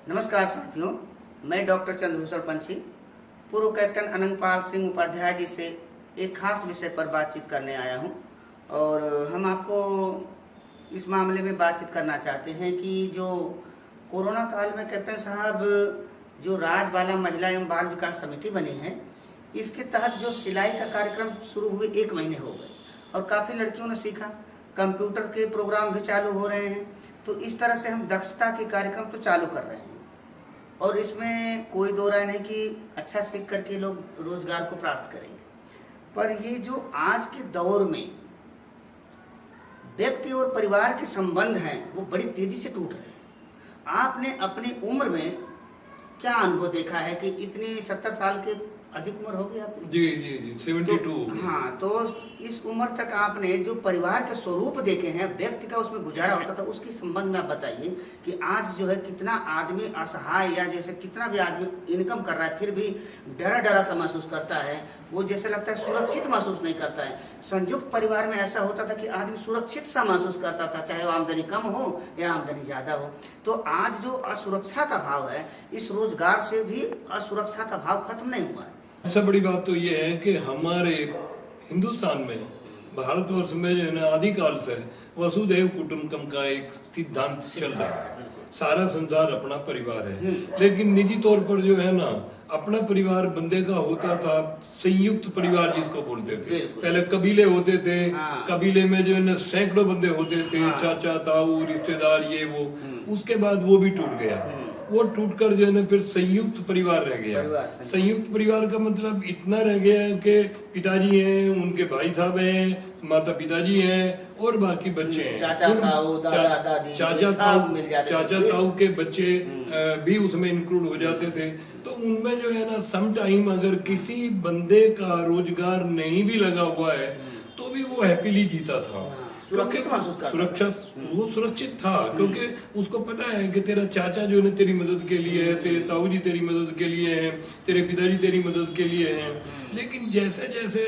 नमस्कार साथियों, मैं डॉक्टर चंद्रभूषण पंछी पूर्व कैप्टन अनंगपाल सिंह उपाध्याय जी से एक खास विषय पर बातचीत करने आया हूं। और हम आपको इस मामले में बातचीत करना चाहते हैं कि जो कोरोना काल में कैप्टन साहब जो राजबाला महिला एवं बाल विकास समिति बनी है, इसके तहत जो सिलाई का कार्यक्रम शुरू हुए 1 महीने हो गए और काफ़ी लड़कियों ने सीखा। कंप्यूटर के प्रोग्राम भी चालू हो रहे हैं। तो इस तरह से हम दक्षता के कार्यक्रम तो चालू कर रहे हैं और इसमें कोई दो राय नहीं कि अच्छा सीख करके लोग रोजगार को प्राप्त करेंगे। पर ये जो आज के दौर में व्यक्ति और परिवार के संबंध हैं वो बड़ी तेजी से टूट रहे हैं। आपने अपनी उम्र में क्या अनुभव देखा है कि इतनी 70 साल के अधिक उम्र होगी आपकी? जी 72। तो, हाँ, तो इस उम्र तक आपने जो परिवार के स्वरूप देखे हैं, व्यक्ति का उसमें गुजारा होता था, उसके संबंध में आप बताइए कि आज जो है कितना आदमी असहाय या जैसे कितना भी आदमी इनकम कर रहा है फिर भी डरा डरा सा महसूस करता है। वो जैसे लगता है सुरक्षित महसूस नहीं करता है। संयुक्त परिवार में ऐसा होता था कि आदमी सुरक्षित सा महसूस करता था, चाहे वो आमदनी कम हो या आमदनी ज़्यादा हो। तो आज जो असुरक्षा का भाव है, इस रोजगार से भी असुरक्षा का भाव खत्म नहीं हुआ है। सबसे बड़ी बात तो ये है कि हमारे हिंदुस्तान में, भारतवर्ष में जो है ना, आदिकाल से वसुधैव कुटुंबकम का एक सिद्धांत चल रहा है। सारा संसार अपना परिवार है, लेकिन निजी तौर पर जो है ना, अपना परिवार बंदे का होता था संयुक्त परिवार जिसको बोलते थे। पहले कबीले होते थे, कबीले में जो है ना सैकड़ों बंदे होते थे, चाचा ताऊ रिश्तेदार ये वो। उसके बाद वो भी टूट गया। वो टूटकर जो है ना फिर संयुक्त परिवार रह गया। संयुक्त परिवार का मतलब इतना रह गया है कि पिताजी हैं, उनके भाई साहब हैं, माता पिताजी हैं और बाकी बच्चे हैं। चाचा ताऊ, दादा दादी, चाचा ताऊ के बच्चे भी उसमें इंक्लूड हो जाते थे। तो उनमें जो है ना सम टाइम अगर किसी बंदे का रोजगार नहीं भी लगा हुआ है तो भी वो हैप्पीली जीता था। सुरक्षित महसूस करता, सुरक्षा, वो सुरक्षित था क्योंकि उसको पता है कि तेरा चाचा जो है तेरी मदद के लिए है, तेरे ताऊ जी तेरी मदद के लिए हैं, तेरे पिताजी तेरी मदद के लिए हैं। लेकिन जैसे जैसे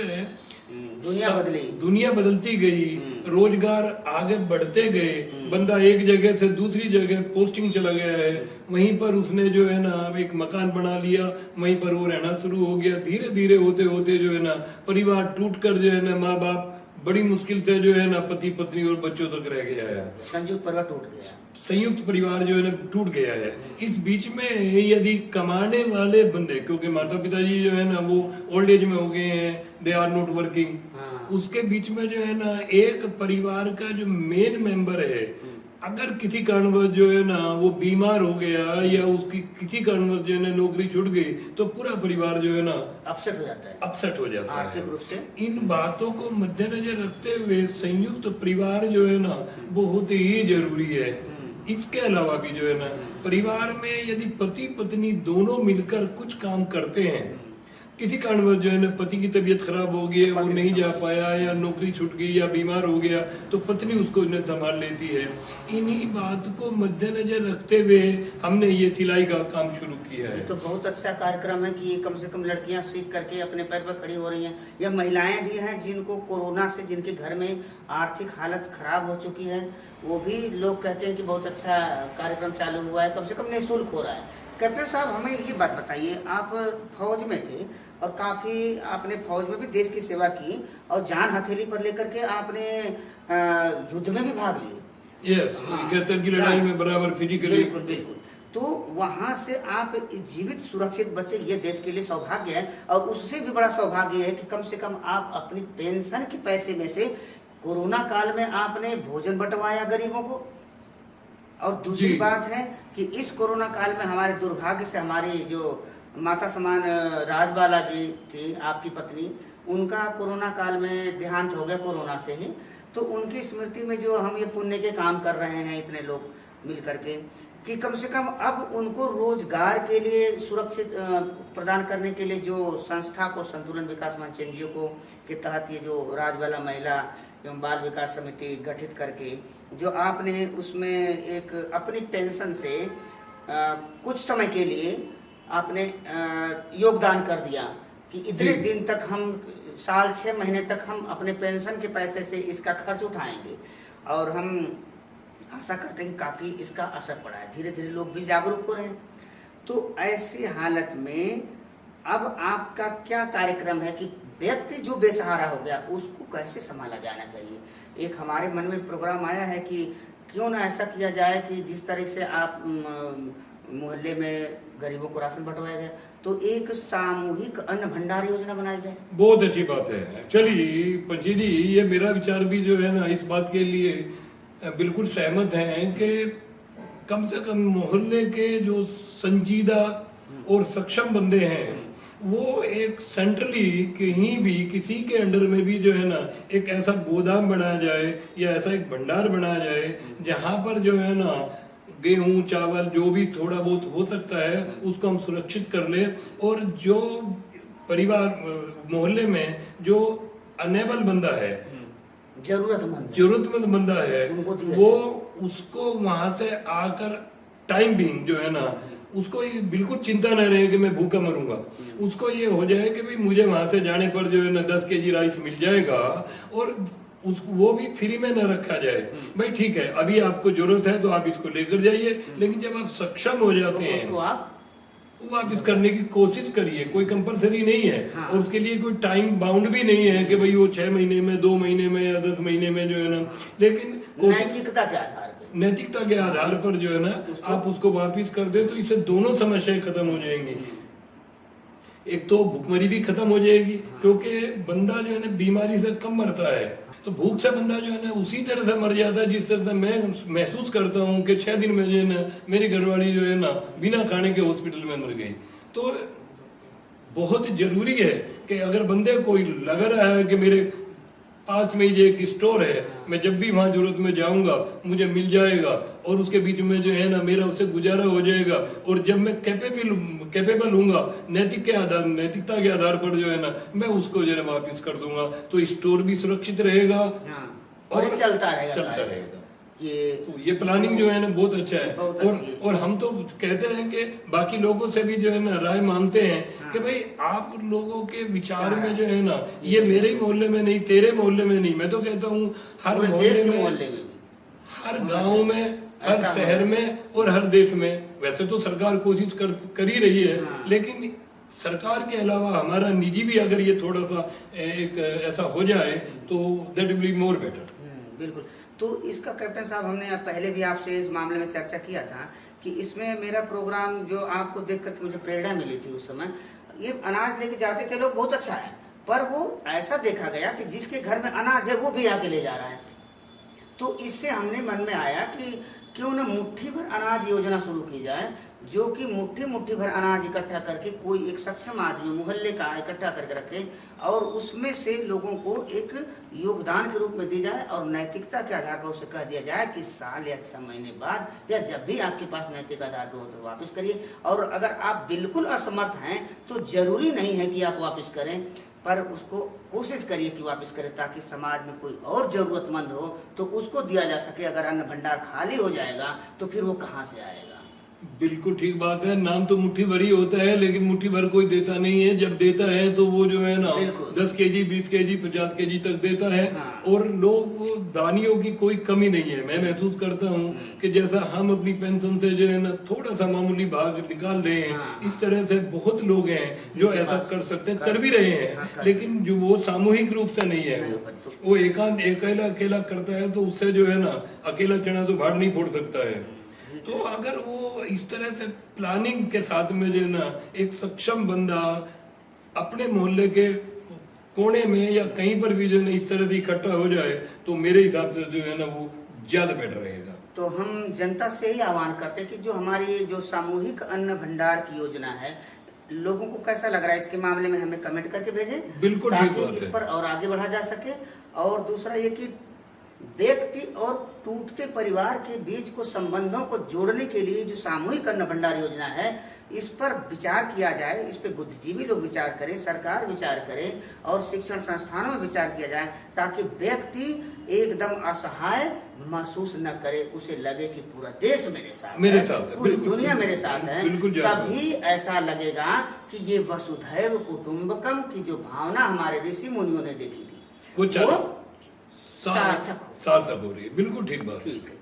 दुनिया बदलती गई, रोजगार आगे बढ़ते गए, बंदा एक जगह से दूसरी जगह पोस्टिंग चला गया है, वहीं पर उसने जो है ना एक मकान बना लिया, वहीं पर वो रहना शुरू हो गया। धीरे धीरे होते होते जो है ना परिवार टूटकर जो है ना माँ बाप बड़ी मुश्किल से जो है ना पति पत्नी और बच्चों तक रह गया है। संयुक्त परिवार टूट गया, संयुक्त परिवार जो है ना टूट गया है। इस बीच में यदि कमाने वाले बंदे, क्योंकि माता पिताजी जो है ना वो ओल्ड एज में हो गए हैं, दे आर नॉट वर्किंग, उसके बीच में जो है ना एक परिवार का जो मेन मेंबर है, अगर किसी कारणवश जो है ना वो बीमार हो गया या उसकी किसी कारणवश जो है ना नौकरी छूट गई तो पूरा परिवार जो है ना अपसेट हो जाता है आर्थिक रूप से। इन बातों को मद्देनजर रखते हुए संयुक्त परिवार जो है ना बहुत ही जरूरी है। इसके अलावा भी जो है ना परिवार में यदि पति पत्नी दोनों मिलकर कुछ काम करते हैं, किसी कारणवश जो है ना पति की तबीयत खराब हो गई, वो नहीं जा पाया या नौकरी छूट गई या बीमार हो गया तो पत्नी उसको संभाल लेती है। इन्हीं बात को मद्देनजर रखते हुए हमने ये सिलाई का काम शुरू किया है। तो बहुत अच्छा कार्यक्रम है कि कम से कम लड़कियां सीख करके अपने पैर पर खड़ी हो रही हैं। या महिलाएं भी हैं जिनको कोरोना से, जिनके घर में आर्थिक हालत खराब हो चुकी है, वो भी लोग कहते हैं कि बहुत अच्छा कार्यक्रम चालू हुआ है, कम से कम निःशुल्क हो रहा है। कैप्टन साहब, हमें ये बात बताइए, आप फौज में थे और काफ़ी आपने फौज में भी देश की सेवा की और जान हथेली पर लेकर के आपने युद्ध में भी भाग लिए। यस, 71 की लड़ाई में बराबर फिजिकली। बिल्कुल। तो वहाँ से आप जीवित सुरक्षित बचे, ये देश के लिए सौभाग्य है। और उससे भी बड़ा सौभाग्य है कि कम से कम आप अपनी पेंशन के पैसे में से कोरोना काल में आपने भोजन बंटवाया गरीबों को। और दूसरी बात है कि इस कोरोना काल में हमारे दुर्भाग्य से हमारी जो माता समान राजबाला जी थी, आपकी पत्नी, उनका कोरोना काल में देहांत हो गया कोरोना से ही। तो उनकी स्मृति में जो हम ये पुण्य के काम कर रहे हैं इतने लोग मिल करके, कि कम से कम अब उनको रोजगार के लिए सुरक्षित प्रदान करने के लिए जो संस्था को, संतुलन विकास मंच NGO को के तहत ये जो राजबाला महिला एवं बाल विकास समिति गठित करके जो आपने उसमें एक अपनी पेंशन से कुछ समय के लिए आपने योगदान कर दिया कि इतने दिन तक हम, साल 6 महीने तक हम अपने पेंशन के पैसे से इसका खर्च उठाएंगे और हम आशा करते हैं कि काफ़ी इसका असर पड़ा है, धीरे धीरे लोग भी जागरूक हो रहे हैं। तो ऐसी हालत में अब आपका क्या कार्यक्रम है कि व्यक्ति जो बेसहारा हो गया उसको कैसे संभाला जाना चाहिए? एक हमारे मन में प्रोग्राम आया है कि क्यों ना ऐसा किया जाए कि जिस तरह से आप मोहल्ले में गरीबों को राशन बंटवाया गया, तो एक सामूहिक अन्न भंडार योजना बनाई जाए। बहुत अच्छी बात है। एक्चुअली पंची जी, ये मेरा विचार भी जो है ना इस बात के लिए बिल्कुल सहमत हैं कि कम से कम मोहल्ले के जो संजीदा और सक्षम बंदे हैं वो एक सेंट्रली कहीं भी किसी के अंडर में भी जो है ना एक ऐसा गोदाम बनाया जाए या ऐसा एक भंडार बनाया जाए जहां पर जो है ना गेहूं चावल जो भी थोड़ा बहुत हो सकता है उसको हम सुरक्षित कर ले, और जो परिवार मोहल्ले में जो अनेबल बंदा है, जरूरतमंद बंदा है, वो उसको वहां से आकर टाइम बिंग जो है ना उसको ये बिल्कुल चिंता न रहे कि मैं भूखा मरूंगा। उसको ये हो जाए कि भाई मुझे वहां से जाने पर जो है ना 10 केजी राइस मिल जाएगा, और वो भी फ्री में न रखा जाए। भाई ठीक है, अभी आपको जरूरत है तो आप इसको लेकर जाइए, लेकिन जब आप सक्षम हो जाते हैं तो आप वापिस करने की कोशिश करिए। कोई कंपलसरी नहीं है। हाँ। और उसके लिए कोई टाइम बाउंड भी नहीं है कि भाई वो 6 महीने में 2 महीने में या 10 महीने में जो है ना, लेकिन नैतिकता के आधार पे, नैतिकता के आधार पर जो है ना आप उसको वापिस कर दे तो इससे दोनों समस्याएं खत्म हो जाएंगी। एक तो भूखमरी भी खत्म हो जाएगी, क्योंकि बंदा जो है ना बीमारी से कम मरता है, तो भूख से बंदा जो है ना उसी तरह से मर जाता है जिस तरह से मैं महसूस करता हूँ कि 6 दिन में जो है ना मेरी घरवाली जो है ना बिना खाने के हॉस्पिटल में मर गई। तो बहुत जरूरी है कि अगर बंदे को लग रहा है कि मेरे पास में ही एक स्टोर है, मैं जब भी वहां जरूरत में जाऊंगा मुझे मिल जाएगा, और उसके बीच में जो है ना मेरा उससे गुजारा हो जाएगा, और जब मैं कैपेबल हूँगा नैतिकता के आधार पर जो है ना मैं उसको जो है वापिस कर दूंगा, तो स्टोर भी सुरक्षित रहेगा। हाँ, और चलता रहेगा। ये प्लानिंग जो है ना बहुत अच्छा है। और हम तो कहते हैं कि बाकी लोगों से भी जो है ना राय मांगते हैं। हाँ। कि भाई आप लोगों के विचार में जो है ना ये मेरे ही मोहल्ले में नहीं, तेरे मोहल्ले में नहीं, मैं तो कहता हूँ हर मोहल्ले में, हर गाँव में, हर शहर में और हर देश में। वैसे तो सरकार कोशिश कर ही रही है। हाँ। लेकिन सरकार के अलावा हमारा निजी भी अगर ये थोड़ा सा एक ऐसा हो जाए तो that will be more better. बिल्कुल। तो इसका कैप्टन साहब हमने पहले भी आपसे इस मामले में चर्चा किया था कि इसमें मेरा प्रोग्राम जो आपको देख करके मुझे प्रेरणा मिली थी उस समय, ये अनाज लेके जाते थे लोग, बहुत अच्छा है, पर वो ऐसा देखा गया कि जिसके घर में अनाज है वो भी आके ले जा रहा है। तो इससे हमने मन में आया कि क्यों न मुट्ठी भर अनाज योजना शुरू की जाए, जो कि मुट्ठी भर अनाज इकट्ठा करके कोई एक सक्षम आदमी मोहल्ले का इकट्ठा करके रखे, और उसमें से लोगों को एक योगदान के रूप में दी जाए, और नैतिकता के आधार पर उसे कह दिया जाए कि साल या 6 महीने बाद या जब भी आपके पास नैतिक आधार पर हो तो वापस करिए। और अगर आप बिल्कुल असमर्थ हैं तो जरूरी नहीं है कि आप वापस करें, पर उसको कोशिश करिए कि वापस करें, ताकि समाज में कोई और जरूरतमंद हो तो उसको दिया जा सके। अगर अन्न भंडार खाली हो जाएगा तो फिर वो कहाँ से आएगा? बिल्कुल ठीक बात है। नाम तो मुट्ठी भर ही होता है, लेकिन मुट्ठी भर कोई देता नहीं है। जब देता है तो वो जो है ना 10 केजी 20 केजी 50 केजी तक देता है। हाँ। और लोग दानियों की कोई कमी नहीं है। मैं महसूस करता हूँ कि जैसा हम अपनी पेंशन से जो है ना थोड़ा सा मामूली भाग निकाल रहे हैं, हाँ। इस तरह से बहुत लोग हैं जो ऐसा कर सकते हैं, कर भी रहे हैं। हाँ, लेकिन जो वो सामूहिक रूप से नहीं है, वो एकांत अकेला करता है, तो उससे जो है ना अकेला चना तो भाड़ नहीं फोड़ सकता है। तो अगर वो इस तरह से प्लानिंग के साथ में जो है ना एक सक्षम बंदा अपने मोहल्ले के कोने में या कहीं पर भी जो है ना इस तरह से इकट्ठा हो जाए, तो मेरे हिसाब से जो है ना वो ज्यादा बेटर रहेगा। तो हम जनता से ही आह्वान करते हैं कि जो हमारी जो सामूहिक अन्न भंडार की योजना है, लोगों को कैसा लग रहा है इसके मामले में हमें कमेंट करके भेजें, बिल्कुल ताकि इस पर और आगे बढ़ा जा सके। और दूसरा ये कि व्यक्ति और टूटते परिवार के बीच को संबंधों को जोड़ने के लिए जो सामूहिक अन्न भंडार योजना है, इस पर विचार किया जाए। इस पे बुद्धिजीवी लोग विचार करें, सरकार विचार करे, और शिक्षण संस्थानों में विचार किया जाए, ताकि व्यक्ति एकदम असहाय महसूस न करे, उसे लगे कि पूरा देश मेरे साथ है, पूरी दुनिया मेरे साथ है। तभी ऐसा लगेगा कि ये वसुधैव कुटुंबकम की जो भावना हमारे ऋषि मुनियों ने देखी थी वो सार्थक हो रही है। बिल्कुल ठीक बात। ठीक है।